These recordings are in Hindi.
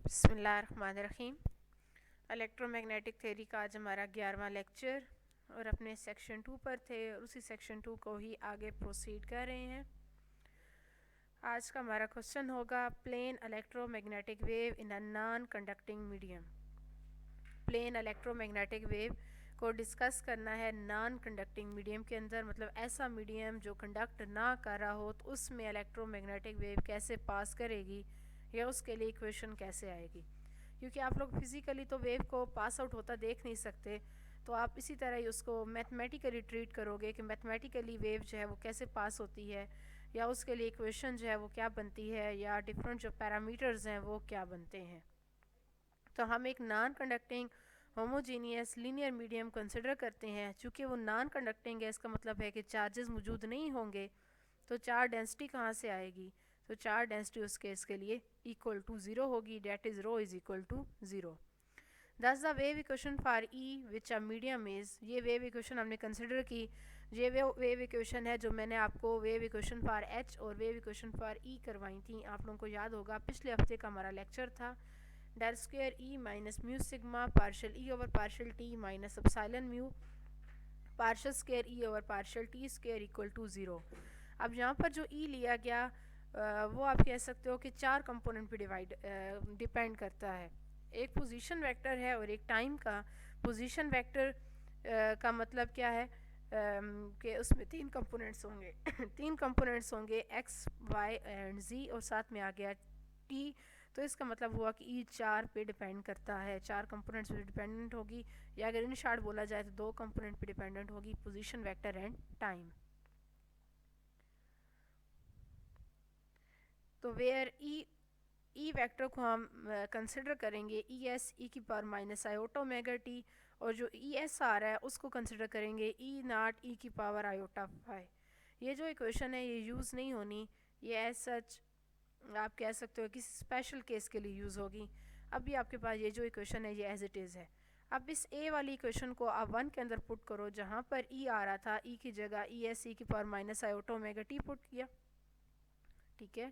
बिस्मिल्लाहिर्रहमानिर्रहीम। इलेक्ट्रोमैग्नेटिक थ्योरी का आज हमारा 11वां लेक्चर और अपने सेक्शन 2 पर थे और उसी सेक्शन 2 को ही आगे प्रोसीड कर रहे हैं। आज का हमारा क्वेश्चन होगा plane electromagnetic wave in a non conducting medium. Plane electromagnetic wave को डिस्कस करना है नॉन कंडक्टिंग मीडियम के अंदर, मतलब ऐसा मीडियम जो कंडक्ट ना कर रहा हो तो उसमें इलेक्ट्रोमैग्नेटिक वेव कैसे पास करेगी या उसके लिए इक्वेशन कैसे आएगी। क्योंकि आप लोग फिज़िकली तो वेव को पास आउट होता देख नहीं सकते, तो आप इसी तरह ही उसको मैथमेटिकली ट्रीट करोगे कि मैथमेटिकली वेव जो है वो कैसे पास होती है या उसके लिए इक्वेशन जो है वो क्या बनती है या डिफरेंट जो पैरामीटर्स हैं वो क्या बनते हैं। तो हम एक non conducting homogeneous linear medium consider करते हैं। चूँकि वो नॉन कंडक्टिंग है, इसका मतलब है कि चार्जेस मौजूद नहीं होंगे, तो चार्ज डेंसिटी कहाँ से आएगी। तो चार्ज डेंसिटी उस केस के लिए इक्वल टू ज़ीरो होगी, that is rho is equal to zero. Thus the wave equation for E which a medium is, ये वेव इक्वेशन हमने कंसिडर की। ये वेव इक्वेशन है जो मैंने आपको वेव इक्वेशन फॉर एच और वेव इक्वेशन फॉर ई करवाई थी। आप लोगों को याद होगा पिछले हफ्ते का हमारा लेक्चर था। Del square E minus mu sigma partial E over partial T minus epsilon mu partial square E over partial T square equal to zero. अब यहाँ पर जो ई लिया गया वो आप कह सकते हो कि चार कंपोनेंट पे डिपेंड करता है। एक पोजीशन वेक्टर है और एक टाइम का। पोजीशन वेक्टर का मतलब क्या है कि उसमें तीन कंपोनेंट्स होंगे तीन कंपोनेंट्स होंगे एक्स वाई एंड जी और साथ में आ गया टी। तो इसका मतलब हुआ कि ई चार पे डिपेंड करता है, चार कंपोनेंट्स पे डिपेंडेंट होगी, या अगर इन शार्ट बोला जाए तो दो कंपोनेंट पे डिपेंडेंट होगी, पोजीशन वेक्टर एंड टाइम। तो वेयर ई वेक्टर को हम कंसिडर करेंगे ई एस ई की power minus iota omega T, और जो ई एस आ रहा है उसको कंसिडर करेंगे ई नाट ई की पावर आयोटा फाई। ये जो इक्वेशन है ये यूज़ नहीं होनी, ये एज सच आप कह सकते हो किसी स्पेशल केस के लिए यूज़ होगी। अभी आपके पास ये जो इक्वेशन है ये एज इट इज़ है। अब इस ए वाली इक्वेशन को आप वन के अंदर पुट करो, जहाँ पर ई आ रहा था ई की जगह ई एस ई की power minus iota omega T put किया। ठीक है,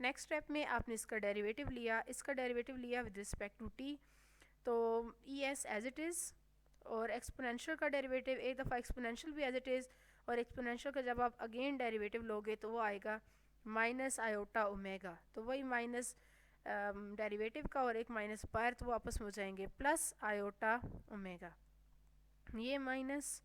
नेक्स्ट स्टेप में आपने इसका डेरिवेटिव लिया, इसका डेरिवेटिव लिया विद रिस्पेक्ट टू टी, तो E S as it is, और एक्सपोनेंशियल का डेरिवेटिव एक दफ़ा एक्सपोनेंशियल भी एज इट इज़, और एक्सपोनेंशियल का जब आप अगेन डेरिवेटिव लोगे तो वो आएगा माइनस आयोटा ओमेगा। तो वही माइनस डेरिवेटिव का और एक माइनस पर, तो वो आपस में हो जाएंगे प्लस आयोटा ओमेगा, ये माइनस,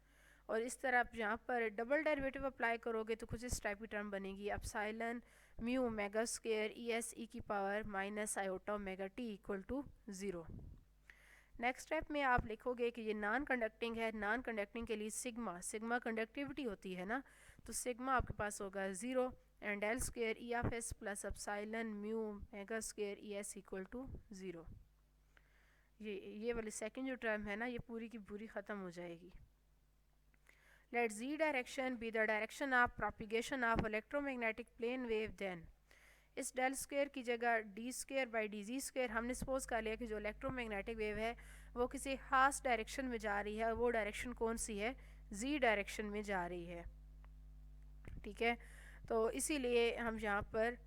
और इस तरह आप यहाँ पर डबल डेरिवेटिव अप्लाई करोगे तो कुछ इस टाइप की टर्म बनेगी epsilon mu omega square E S E की power minus iota omega T equal to zero. Next step में आप लिखोगे कि ये नॉन कंडक्टिंग है, नॉन कंडक्टिंग के लिए सिग्मा, सिग्मा कंडक्टिविटी होती है ना, तो सिग्मा आपके पास होगा zero and L square E of S plus epsilon mu omega square E S equal to zero. ये वाली सेकंड जो टर्म है ना ये पूरी की पूरी ख़त्म हो जाएगी। Let z direction be the direction of propagation of electromagnetic plane wave, then इस डेल स्क्वायर की जगह D square by D ji square हमने सपोज कर लिया कि जो इलेक्ट्रोमैग्नेटिक वेव है वो किसी खास डायरेक्शन में जा रही है, वो डायरेक्शन कौन सी है, जी डायरेक्शन में जा रही है। ठीक है, तो इसीलिए हम यहाँ पर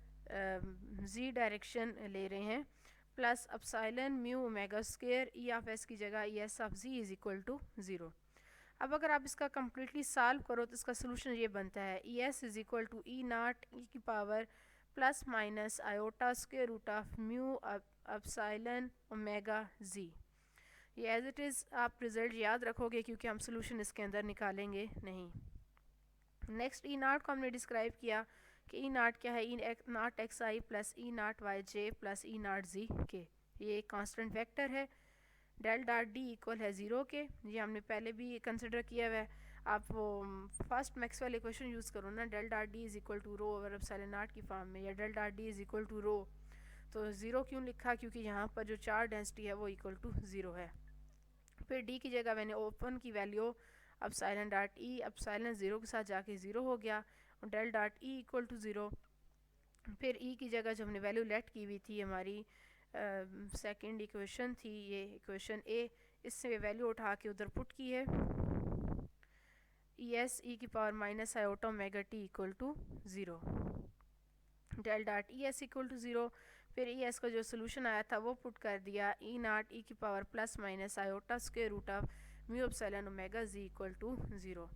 जी डायरेक्शन ले रहे हैं, plus epsilon mu omega square E of S की जगह E S of G is equal to zero. अब अगर आप इसका कम्प्लीटली सॉल्व करो तो इसका सोल्यूशन ये बनता है E S is equal to E naught E की power plus minus iota square root of mu epsilon omega Z. ये एज इट इज़ आप रिज़ल्ट याद रखोगे क्योंकि हम सोल्यूशन इसके अंदर निकालेंगे नहीं। नेक्स्ट ई नाट को हमने डिस्क्राइब किया कि ई नाट क्या है, ई नाट x I plus E naught Y J plus ई नाट जी के, ये एक कांस्टेंट वेक्टर है। डेल डॉट डी इक्वल है ज़ीरो के, ये हमने पहले भी कंसिडर किया हुआ है। आप वो फर्स्ट मैक्सवेल इक्वेशन यूज़ करो ना, del dot D is equal to rho over epsilon naught की फॉर्म में, या del dot D is equal to rho. तो ज़ीरो क्यों लिखा, क्योंकि यहाँ पर जो चार्ज डेंसिटी है वो इक्वल टू ज़ीरो है। फिर डी की जगह मैंने ओपन की value epsilon dot E, epsilon zero के साथ जाके ज़ीरो हो गया, और del dot E equal to zero. फिर ई की जगह जो हमने वैल्यू लेट की हुई थी हमारी सेकंड इक्वेशन थी, ये इक्वेशन ए, इससे वैल्यू उठा के उधर पुट की है, ई एस ई की power minus iota omega T equal to zero. Del dot E S equal to zero फिर ई एस का जो सोल्यूशन आया था वो पुट कर दिया, ई नाट ई की power plus minus iota square root of mu epsilon omega G equal to 0।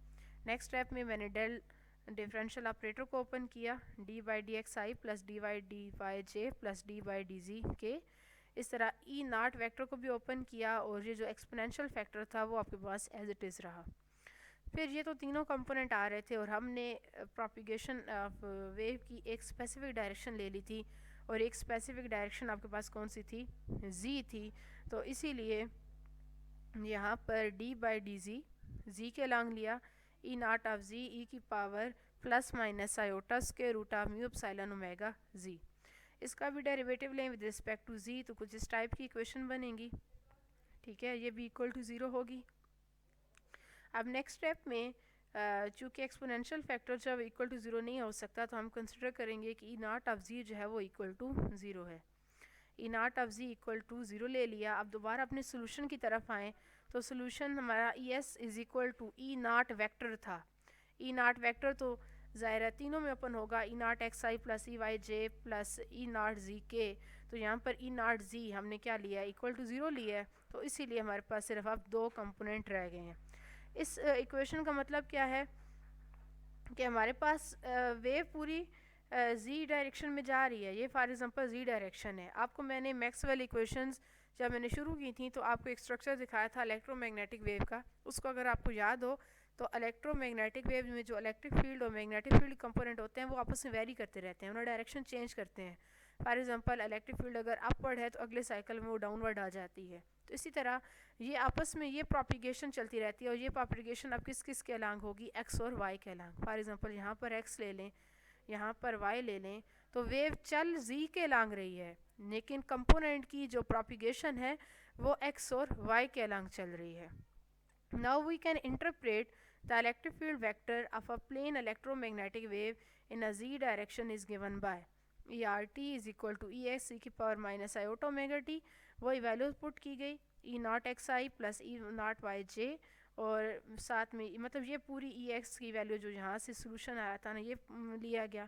Next step में मैंने डेल डिफरेंशियल ऑपरेटर को ओपन किया, D by D X I plus D Y J plus D by D G K. इस तरह ई नाट वेक्टर को भी ओपन किया और ये जो एक्सपोनेंशियल फैक्टर था वो आपके पास एज इट इज़ रहा। फिर ये तो तीनों कंपोनेंट आ रहे थे और हमने प्रोपिगेशन ऑफ वेव की एक स्पेसिफिक डायरेक्शन ले ली थी और एक स्पेसिफिक डायरेक्शन आपके पास कौन सी थी, जी थी। तो इसीलिए यहाँ पर डी बाई डी जी के लॉन्ग लिया, ई नाट ऑफ जी ई की power plus minus iota square root of mu epsilon omega Z. इसका भी डेरिवेटिव लें विद रिस्पेक्ट टू जी तो कुछ इस टाइप की इक्वेशन बनेगी, ठीक है, ये भी इक्वल टू 0 होगी। अब नेक्स्ट स्टेप में चूँकि एक्सपोनेंशियल फैक्टर जब इक्वल टू 0 नहीं हो सकता तो हम कंसिडर करेंगे कि ई नाट ऑफ जी जो है वो इक्वल टू 0 है। ई नाट ऑफ जी इक्वल टू 0 ले लिया। अब दोबारा अपने सोल्यूशन की तरफ आएँ तो सोल्यूशन हमारा E S is equal to E naught vector था। ई नाट वैक्टर तो ज़ाहिर है तीनों में ओपन होगा, ई नाट x I plus E Y J plus ई नाट जी के। तो यहाँ पर ई नाट जी हमने क्या लिया है, इक्वल टू 0 लिया है, तो इसीलिए हमारे पास सिर्फ अब 2 कंपोनेंट रह गए हैं। इस इक्वेशन का मतलब क्या है कि हमारे पास वेव पूरी जी डायरेक्शन में जा रही है। ये फॉर एग्जांपल जी डायरेक्शन है। आपको मैंने मैक्सवेल इक्वेशंस जब मैंने शुरू की थी तो आपको एक स्ट्रक्चर दिखाया था इलेक्ट्रोमैग्नेटिक वेव का, उसको अगर आपको याद हो तो इलेक्ट्रोमैग्नेटिक वेव में जो इलेक्ट्रिक फील्ड और मैग्नेटिक फील्ड कंपोनेंट होते हैं वो आपस में वेरी करते रहते हैं, उन्हें डायरेक्शन चेंज करते हैं। फॉर एग्जांपल इलेक्ट्रिक फील्ड अगर अपवर्ड है तो अगले साइकिल में वो डाउनवर्ड आ जाती है। तो इसी तरह ये आपस में ये प्रोपिगेशन चलती रहती है और ये प्रोपिगेशन अब किस किस के अलॉन्ग होगी, एक्स और वाई के अलॉन्ग। फॉर एग्जांपल यहाँ पर एक्स ले लें, यहाँ पर वाई ले लें, तो वेव चल जी के अलॉन्ग रही है लेकिन कंपोनेंट की जो प्रोपिगेशन है वो एक्स और वाई के अलॉन्ग चल रही है। Now we can interpret the electric field vector of a plane electromagnetic wave in a Z direction is given by E R T is equal to E X E की power minus iota omega T. वही वैल्यू पुट की गई, E naught X I plus E naught Y J, और साथ में मतलब ये पूरी ई एक्स की वैल्यू जो यहाँ से सोल्यूशन आया था ना ये लिया गया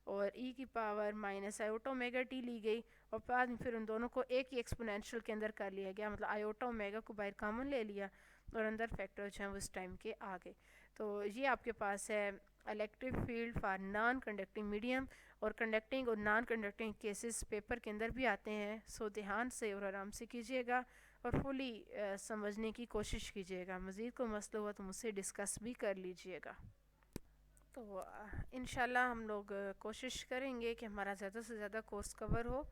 और ई की power minus iota omega T ली गई और बाद में फिर उन दोनों को एक ही एक्सपोनेंशियल के अंदर कर लिया गया, मतलब आयोटा ओमेगा को बाहर कॉमन ले लिया और अंदर फैक्टर जो है वो इस टाइम के आ गए। तो ये आपके पास है electric field for non conducting medium, और कंडक्टिंग और नॉन कंडक्टिंग केसेस पेपर के अंदर भी आते हैं। सो ध्यान से और आराम से कीजिएगा और फुली समझने की कोशिश कीजिएगा। मज़ीद कोई मसला हुआ तो मुझसे डिस्कस भी कर लीजिएगा। तो इंशाल्लाह हम लोग कोशिश करेंगे कि हमारा ज़्यादा से ज़्यादा कोर्स कवर हो।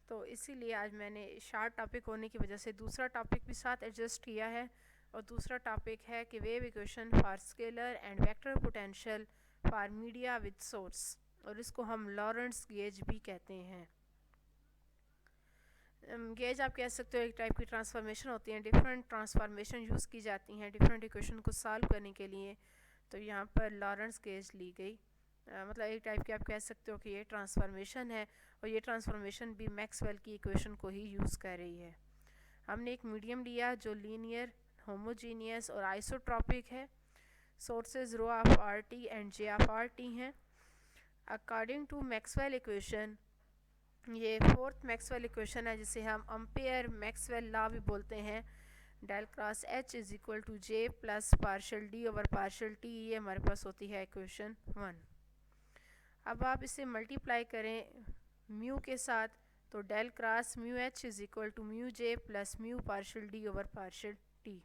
तो इसीलिए आज मैंने शार्ट टॉपिक होने की वजह से दूसरा टॉपिक भी साथ एडजस्ट किया है, और दूसरा टॉपिक है कि wave equation for scalar and vector potential for media with source, और इसको हम लॉरेंट्ज़ गेज भी कहते हैं। गेज आप कह सकते हो एक टाइप की ट्रांसफॉर्मेशन होती है, डिफरेंट ट्रांसफॉर्मेशन यूज़ की जाती हैं डिफरेंट इक्वेशन को सॉल्व करने के लिए। तो यहाँ पर लॉरेंट्ज़ गेज ली गई, मतलब एक टाइप की आप कह सकते हो कि ये ट्रांसफॉर्मेशन है और ये ट्रांसफॉर्मेशन भी मैक्सवेल की इक्वेशन को ही यूज़ कर रही है। हमने एक मीडियम लिया जो लीनियर, होमोजीनियस और आइसोट्रॉपिक है। Sources rho of R T and J of R T हैं। अकॉर्डिंग टू मैक्सवेल इक्वेशन, ये फोर्थ मैक्सवेल इक्वेशन है जिसे हम अम्पेयर मैक्सवेल लॉ भी बोलते हैं। Del cross H is equal to J plus partial D over partial T, ये हमारे पास होती है इक्वेशन 1। अब आप इसे मल्टीप्लाई करें म्यू के साथ, तो del cross mu H is equal to mu J plus mu partial D over partial T.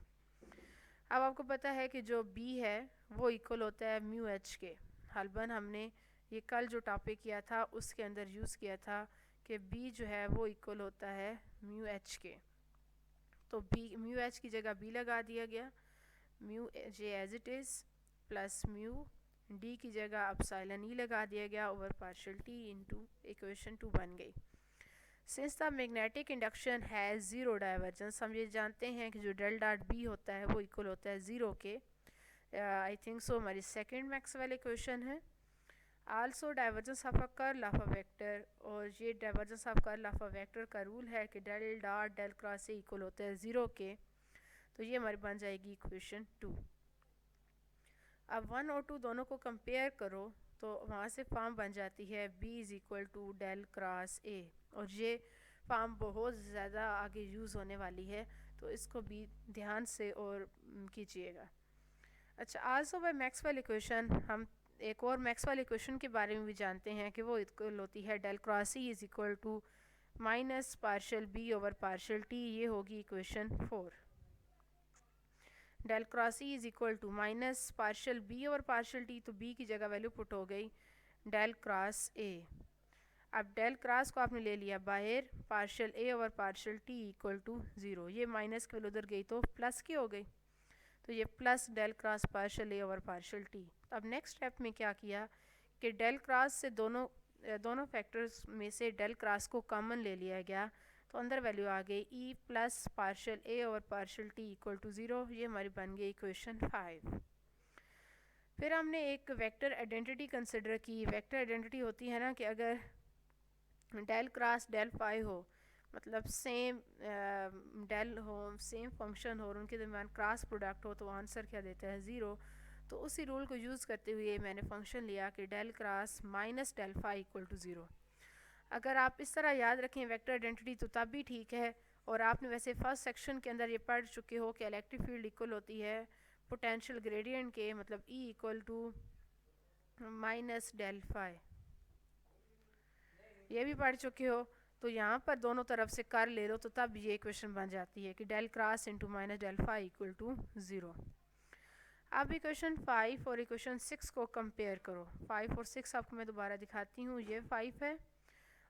अब आपको पता है कि जो बी है वो इक्वल होता है म्यू एच के। हलबन हमने ये कल जो टॉपिक किया था उसके अंदर यूज़ किया था कि बी जो है वो इक्वल होता है म्यू एच के। तो बी म्यू एच की जगह बी लगा दिया गया, mu J as it is plus mu D की जगह एप्सिलॉन ई लगा दिया गया over partial T into equation 2 बन गई। Since the magnetic induction has zero divergence, हम ये जानते हैं कि जो डेल डॉट बी होता है वो इक्वल होता है ज़ीरो के। आई थिंक सो हमारी सेकेंड मैक्सवेल इक्वेशन है। Also divergence of a curl of a vector, और ये divergence of curl of a vector का रूल है कि डेल डॉट डेल क्रॉस से इक्वल होता है ज़ीरो के। तो ये हमारी बन जाएगी इक्वेशन 2। अब 1 और 2 दोनों को कंपेयर करो तो वहाँ से फॉर्म बन जाती है B is equal to del cross A, और ये फॉर्म बहुत ज़्यादा आगे यूज़ होने वाली है, तो इसको भी ध्यान से और कीजिएगा। अच्छा, आल्सो बाय मैक्सवेल इक्वेशन हम एक और मैक्सवेल इक्वेशन के बारे में भी जानते हैं कि वो इक्वल होती है del cross E is equal to minus partial B over partial T। ये होगी equation 4। Del cross E is equal to minus partial B over partial T, तो B की जगह वैल्यू पुट हो गई डेल क्रॉस A। अब डेल क्रॉस को आपने ले लिया बाहर, partial A over partial T equal to 0। ये माइनस की वैल्यू उधर गई तो प्लस की हो गई, तो ये plus del cross partial A over partial T। अब नेक्स्ट स्टेप में क्या किया कि डेल क्रॉस से दोनों फैक्टर्स में से डेल क्रॉस को कॉमन ले लिया गया, तो अंदर वैल्यू आ गई E plus partial A over partial T equal to 0। ये हमारी बन गई इक्वेशन 5। फिर हमने एक वेक्टर आइडेंटिटी कंसिडर की। वेक्टर आइडेंटिटी होती है ना कि अगर डेल क्रॉस डेल फाई हो, मतलब सेम डेल हो, सेम फंक्शन हो और उनके दरमियान क्रॉस प्रोडक्ट हो, तो आंसर क्या देता है 0। तो उसी रूल को यूज़ करते हुए मैंने फंक्शन लिया कि del cross minus del phi equal to 0। अगर आप इस तरह याद रखें वेक्टर आइडेंटिटी तो तब भी ठीक है, और आपने वैसे फर्स्ट सेक्शन के अंदर ये पढ़ चुके हो कि इलेक्ट्रिक फील्ड इक्वल होती है पोटेंशियल ग्रेडियंट के, मतलब E equal to minus del phi, ये भी पढ़ चुके हो। तो यहाँ पर दोनों तरफ से कर ले लो तो तब ये इक्वेशन बन जाती है कि del cross into minus del phi equal to 0। अब इक्वेशन 5 और इक्वेशन 6 को कंपेयर करो। 5 और 6 आपको मैं दोबारा दिखाती हूँ। ये 5 है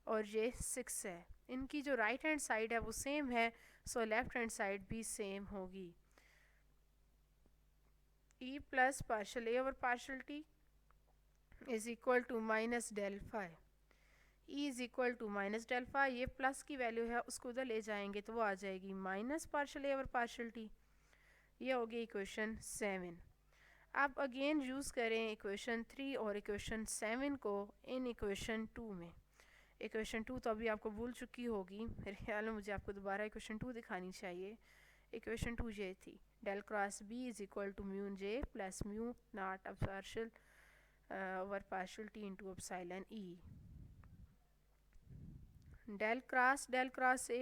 और ये 6 है। इनकी जो राइट हैंड साइड है वो सेम है, सो लेफ्ट हैंड साइड भी सेम होगी। E plus partial A over partial T is equal to minus del phi. E is equal to minus del phi, ये प्लस की वैल्यू है उसको उधर ले जाएंगे तो वो आ जाएगी minus partial A over partial T। ये होगी इक्वेशन 7। अब अगेन यूज़ करें इक्वेशन 3 और इक्वेशन 7 को इन इक्वेशन 2 में। इक्वेशन 2 तो अभी आपको भूल चुकी होगी, मेरे ख्याल में मुझे आपको दोबारा इक्वेशन 2 दिखानी चाहिए। इक्वेशन 2 ये थी del cross B is equal to mu J plus mu naught अब partial over partial T into epsilon E। Del cross A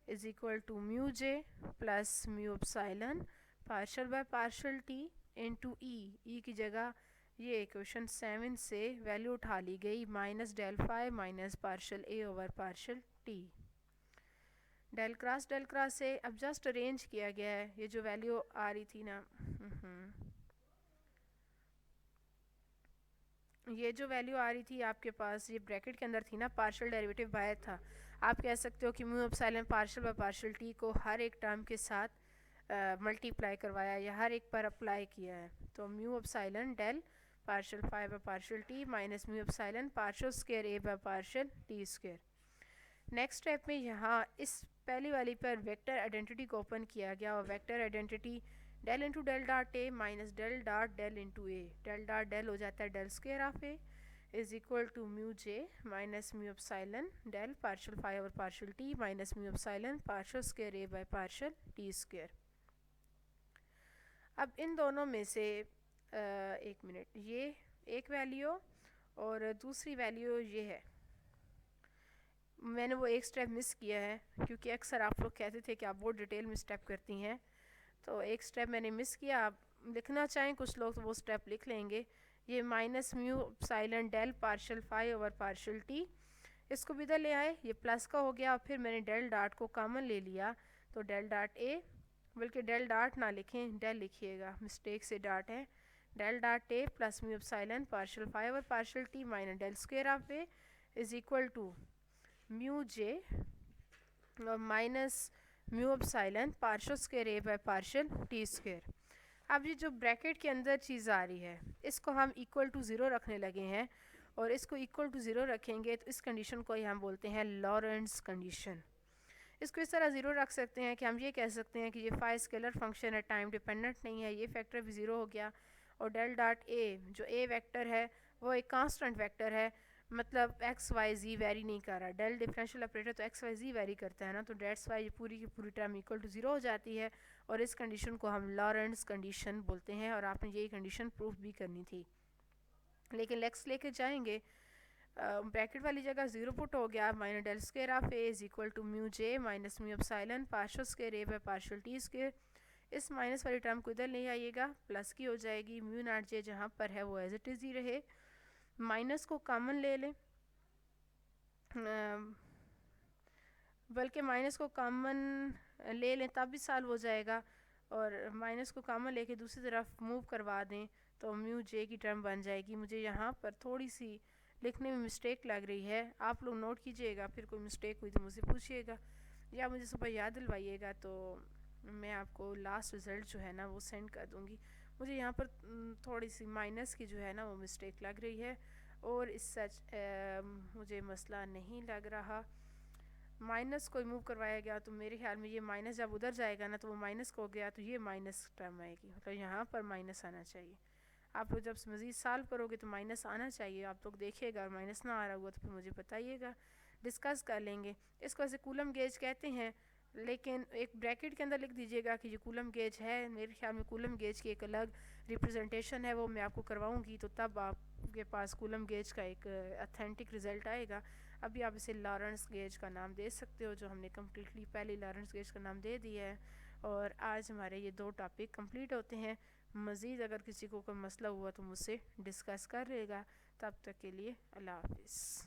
is equal to mu J plus mu epsilon partial by partial T into E की जगह ये इक्वेशन 7 से वैल्यू उठा ली गई minus del phi minus partial A over partial T। Del cross A अब जस्ट अरेंज किया गया है। ये जो वैल्यू आ रही थी ना, ये जो वैल्यू आ रही थी आपके पास, ये ब्रैकेट के अंदर थी ना, पार्शियल डेरिवेटिव बाहर था। आप कह सकते हो कि mu epsilon partial by partial T को हर एक टर्म के साथ मल्टीप्लाई करवाया या हर एक पर अप्लाई किया है। तो mu epsilon del partial phi by partial T minus mu epsilon partial square A by partial T square. Next step में यहाँ इस पहली वाली पर वेक्टर आइडेंटिटी को ओपन किया गया, और vector identity del into del dot A minus del dot del into A, del dot del हो जाता है del square of A is equal to mu J minus mu epsilon del partial phi over partial T minus mu epsilon partial square A by partial T square. अब इन दोनों में से एक मिनट, ये एक वैल्यू और दूसरी वैल्यू ये है। मैंने वो एक स्टेप मिस किया है क्योंकि अक्सर आप लोग कहते थे कि आप बहुत डिटेल में स्टेप करती हैं, तो एक स्टेप मैंने मिस किया। आप लिखना चाहें कुछ लोग तो वो स्टेप लिख लेंगे। ये minus mu epsilon del partial phi over partial T, इसको भी इधर ले आए, ये प्लस का हो गया, और फिर मैंने डेल डॉट को कॉमन ले लिया, तो डेल डॉट ए, बल्कि डेल डॉट ना लिखें डेल लिखिएगा, मिस्टेक से डॉट है, del dot A plus mu epsilon partial phi over partial T minus del square of A is equal to mu J minus mu epsilon partial square A by partial T square. अब ये जो ब्रैकेट के अंदर चीज़ आ रही है इसको हम इक्वल टू 0 रखने लगे हैं, और इसको इक्वल टू 0 रखेंगे तो इस कंडीशन को हम बोलते हैं लॉरेंट्ज़ कंडीशन। इसको इस तरह 0 रख सकते हैं कि हम ये कह सकते हैं कि ये फाई स्केलर फंक्शन है, टाइम डिपेंडेंट नहीं है, ये फैक्टर भी 0 हो गया, और डेल डॉट ए जो ए वेक्टर है वो एक कांस्टेंट वेक्टर है, मतलब एक्स वाई जी वेरी नहीं कर रहा। डेल डिफरेंशियल ऑपरेटर तो एक्स वाई जी वेरी करता है ना, तो डेट्स वाई पूरी की पूरी टर्म इक्वल टू 0 हो जाती है, और इस कंडीशन को हम लॉरेंट्ज़ कंडीशन बोलते हैं, और आपने यही कंडीशन प्रूफ भी करनी थी। लेकिन लेक्स लेके जाएंगे ब्रैकेट वाली जगह ज़ीरो पुट हो गया, minus del square of A is equal to mu J minus mu epsilon partial square A by partial T square. इस माइनस वाली टर्म को इधर ले आइएगा, प्लस की हो जाएगी, म्यू नॉट जे जहाँ पर है वो एज इट इज़ ही रहे। माइनस को कॉमन ले लें, बल्कि माइनस को कॉमन ले लें तब भी सॉल्व हो जाएगा, और माइनस को कॉमन लेके दूसरी तरफ मूव करवा दें तो म्यू जे की टर्म बन जाएगी। मुझे यहाँ पर थोड़ी सी लिखने में मिस्टेक लग रही है, आप लोग नोट कीजिएगा, फिर कोई मिस्टेक हुई तो मुझसे पूछिएगा या मुझे सुबह याद दिलवाइएगा, तो मैं आपको लास्ट रिज़ल्ट जो है ना वो सेंड कर दूँगी। मुझे यहाँ पर थोड़ी सी माइनस की जो है ना वो मिस्टेक लग रही है, और इस सच मुझे मसला नहीं लग रहा। माइनस को मूव करवाया गया तो मेरे ख्याल में ये माइनस जब उधर जाएगा ना तो वो माइनस को गया तो ये माइनस टर्म आएगी, मतलब यहाँ पर माइनस आना चाहिए। आप लोग जब मज़ीद सॉल्व करोगे तो माइनस आना चाहिए, आप लोग देखिएगा, और माइनस ना आ रहा हुआ तो फिर मुझे बताइएगा, डिस्कस कर लेंगे। इसको ऐसे कूलम गेज कहते हैं, लेकिन एक ब्रैकेट के अंदर लिख दीजिएगा कि ये कूलम गेज है। मेरे ख्याल में कूलम गेज की एक अलग रिप्रेजेंटेशन है, वो मैं आपको करवाऊँगी, तो तब आपके पास कूलम गेज का एक अथेंटिक रिज़ल्ट आएगा। अभी आप इसे लॉरेंस गेज का नाम दे सकते हो, जो हमने कम्प्लीटली पहले लॉरेंस गेज का नाम दे दिया है। और आज हमारे ये 2 टॉपिक कंप्लीट होते हैं। मज़ीद अगर किसी को कोई मसला हुआ तो मुझसे डिस्कस कर रहेगा। तब तक के लिए अल्लाह हाफिज़।